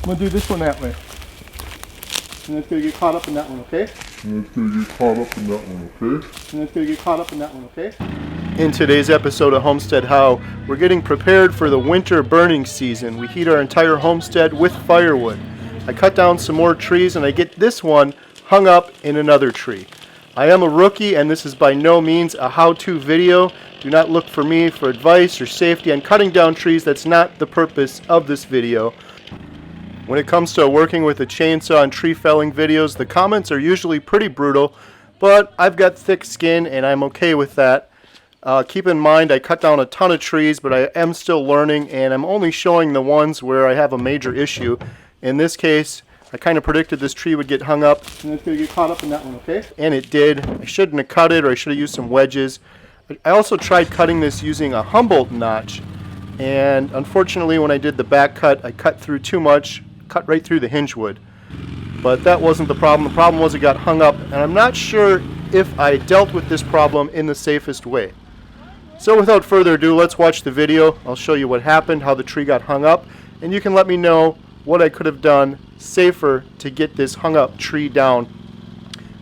gonna do this one that way. And it's gonna get caught up in that one, okay? And it's gonna get caught up in that one, okay? And it's gonna get caught up in that one, okay? In today's episode of Homestead How, we're getting prepared for the winter burning season. We heat our entire homestead with firewood. I cut down some more trees and I get this one hung up in another tree. I am a rookie and this is by no means a how-to video. Do not look for me for advice or safety on cutting down trees. That's not the purpose of this video. When it comes to working with a chainsaw and tree felling videos, the comments are usually pretty brutal, but I've got thick skin and I'm okay with that. Keep in mind I cut down a ton of trees, but I am still learning and I'm only showing the ones where I have a major issue. In this case, I kind of predicted this tree would get hung up. And it's going to get caught up in that one, okay? And it did. I shouldn't have cut it, or I should have used some wedges. I also tried cutting this using a Humboldt notch, and unfortunately when I did the back cut, I cut through too much, cut right through the hinge wood. But that wasn't the problem. The problem was it got hung up, and I'm not sure if I dealt with this problem in the safest way. So without further ado, let's watch the video. I'll show you what happened, how the tree got hung up, and you can let me know what I could have done safer to get this hung up tree down,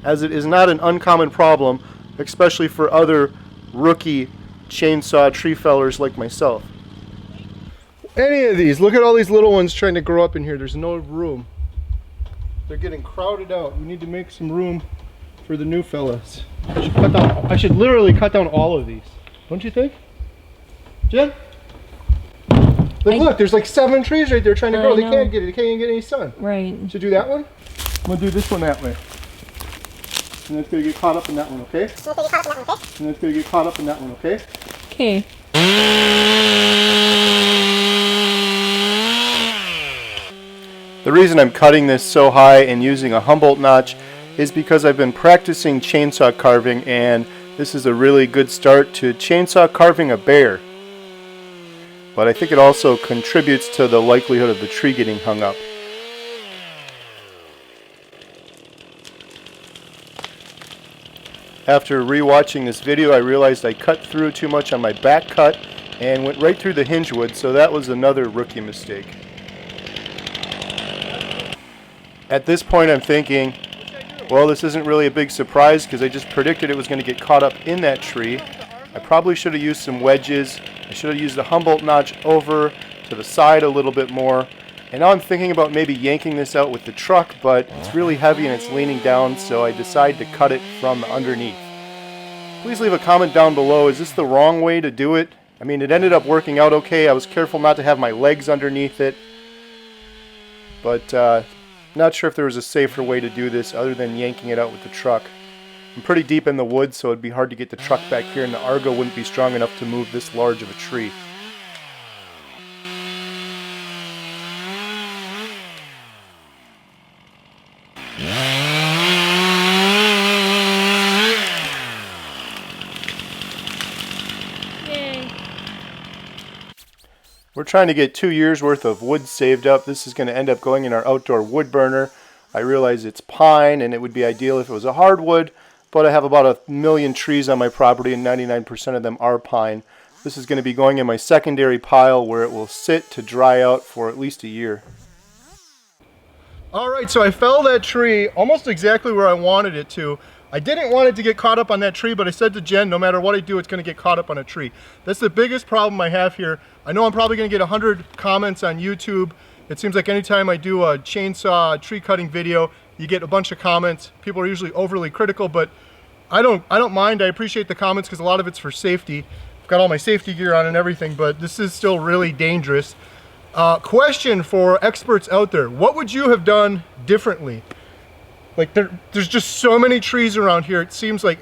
as it is not an uncommon problem, especially for other rookie chainsaw tree fellers like myself. Any of these, look at all these little ones trying to grow up in here. There's no room. They're getting crowded out. We need to make some room for the new fellas. I should literally cut down all of these. Don't you think? Jen? Look, there's like 7 trees right there trying to grow. They can't get it. They can't even get any sun. Right. Should do that one? I'm going to do this one that way. And it's going to get caught up in that one, okay? And it's going to get caught up in that one, okay? Okay. The reason I'm cutting this so high and using a Humboldt notch is because I've been practicing chainsaw carving, and this is a really good start to chainsaw carving a bear. But I think it also contributes to the likelihood of the tree getting hung up. After rewatching this video, I realized I cut through too much on my back cut and went right through the hinge wood, so that was another rookie mistake. At this point I'm thinking, well, this isn't really a big surprise because I just predicted it was going to get caught up in that tree. I probably should have used some wedges. I should have used the Humboldt notch over to the side a little bit more. And now I'm thinking about maybe yanking this out with the truck, but it's really heavy and it's leaning down, so I decided to cut it from underneath. Please leave a comment down below. Is this the wrong way to do it? I mean, it ended up working out okay. I was careful not to have my legs underneath it. But not sure if there was a safer way to do this other than yanking it out with the truck. I'm pretty deep in the woods, so it'd be hard to get the truck back here, and the Argo wouldn't be strong enough to move this large of a tree. Yay. We're trying to get 2 years worth of wood saved up. This is going to end up going in our outdoor wood burner. I realize it's pine and it would be ideal if it was a hardwood, but I have about 1 million trees on my property and 99% of them are pine. This is going to be going in my secondary pile where it will sit to dry out for at least a year. Alright, so I felled that tree almost exactly where I wanted it to. I didn't want it to get caught up on that tree, but I said to Jen, no matter what I do, it's going to get caught up on a tree. That's the biggest problem I have here. I know I'm probably going to get 100 comments on YouTube. It seems like anytime I do a chainsaw tree cutting video, you get a bunch of comments. People are usually overly critical, but I don't mind. I appreciate the comments because a lot of it's for safety. I've got all my safety gear on and everything, but this is still really dangerous. Question for experts out there. What would you have done differently? Like there's just so many trees around here. It seems like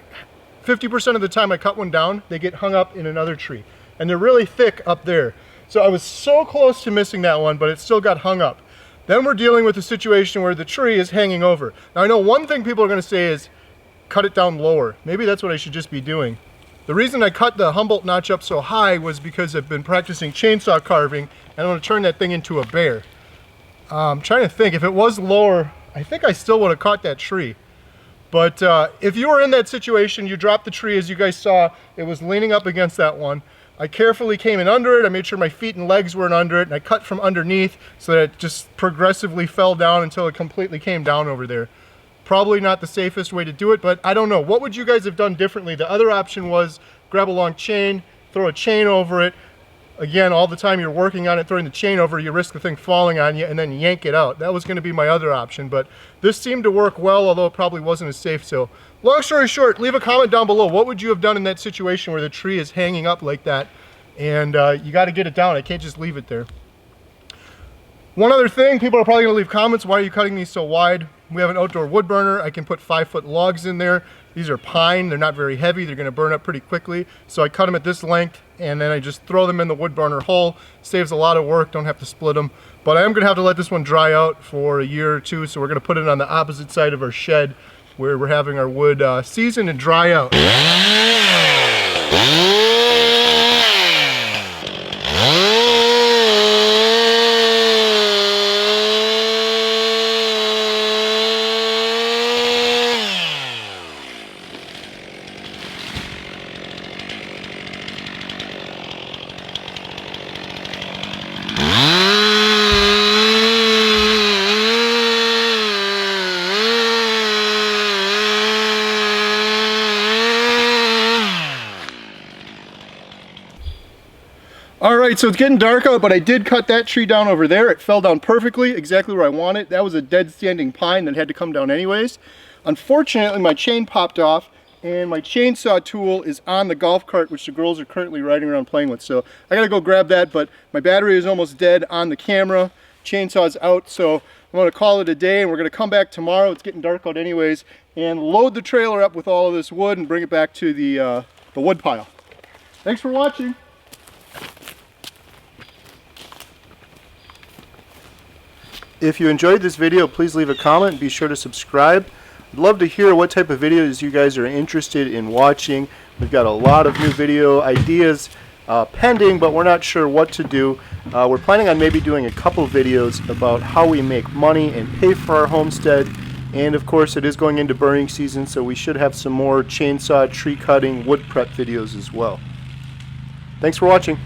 50% of the time I cut one down, they get hung up in another tree. And they're really thick up there. So I was so close to missing that one, but it still got hung up. Then we're dealing with a situation where the tree is hanging over. Now I know one thing people are going to say is, cut it down lower. Maybe that's what I should just be doing. The reason I cut the Humboldt notch up so high was because I've been practicing chainsaw carving and I want to turn that thing into a bear. I'm trying to think, if it was lower, I think I still would have caught that tree. But if you were in that situation, you dropped the tree, as you guys saw, it was leaning up against that one. I carefully came in under it. I made sure my feet and legs weren't under it, and I cut from underneath so that it just progressively fell down until it completely came down over there. Probably not the safest way to do it, but I don't know. What would you guys have done differently? The other option was grab a long chain, throw a chain over it. Again, all the time you're working on it, throwing the chain over, you risk the thing falling on you and then yank it out. That was going to be my other option, but this seemed to work well, although it probably wasn't as safe. So long story short, leave a comment down below. What would you have done in that situation where the tree is hanging up like that and you got to get it down? I can't just leave it there. One other thing, people are probably going to leave comments, why are you cutting these so wide? We have an outdoor wood burner. I can put 5-foot logs in there. These are pine, they're not very heavy, they're going to burn up pretty quickly. So I cut them at this length and then I just throw them in the wood burner hole. Saves a lot of work, don't have to split them. But I am going to have to let this one dry out for a year or two, so we're going to put it on the opposite side of our shed where we're having our wood season and dry out. Alright, so it's getting dark out, but I did cut that tree down over there. It fell down perfectly, exactly where I want it. That was a dead standing pine that had to come down anyways. Unfortunately, my chain popped off, and my chainsaw tool is on the golf cart, which the girls are currently riding around playing with. So I gotta go grab that, but my battery is almost dead on the camera. Chainsaw's out, so I'm gonna call it a day, and we're gonna come back tomorrow. It's getting dark out anyways, and load the trailer up with all of this wood and bring it back to the wood pile. Thanks for watching. If you enjoyed this video, please leave a comment and be sure to subscribe. I'd love to hear what type of videos you guys are interested in watching. We've got a lot of new video ideas pending, but we're not sure what to do. We're planning on maybe doing a couple videos about how we make money and pay for our homestead. And of course, it is going into burning season, so we should have some more chainsaw, tree cutting, wood prep videos as well. Thanks for watching.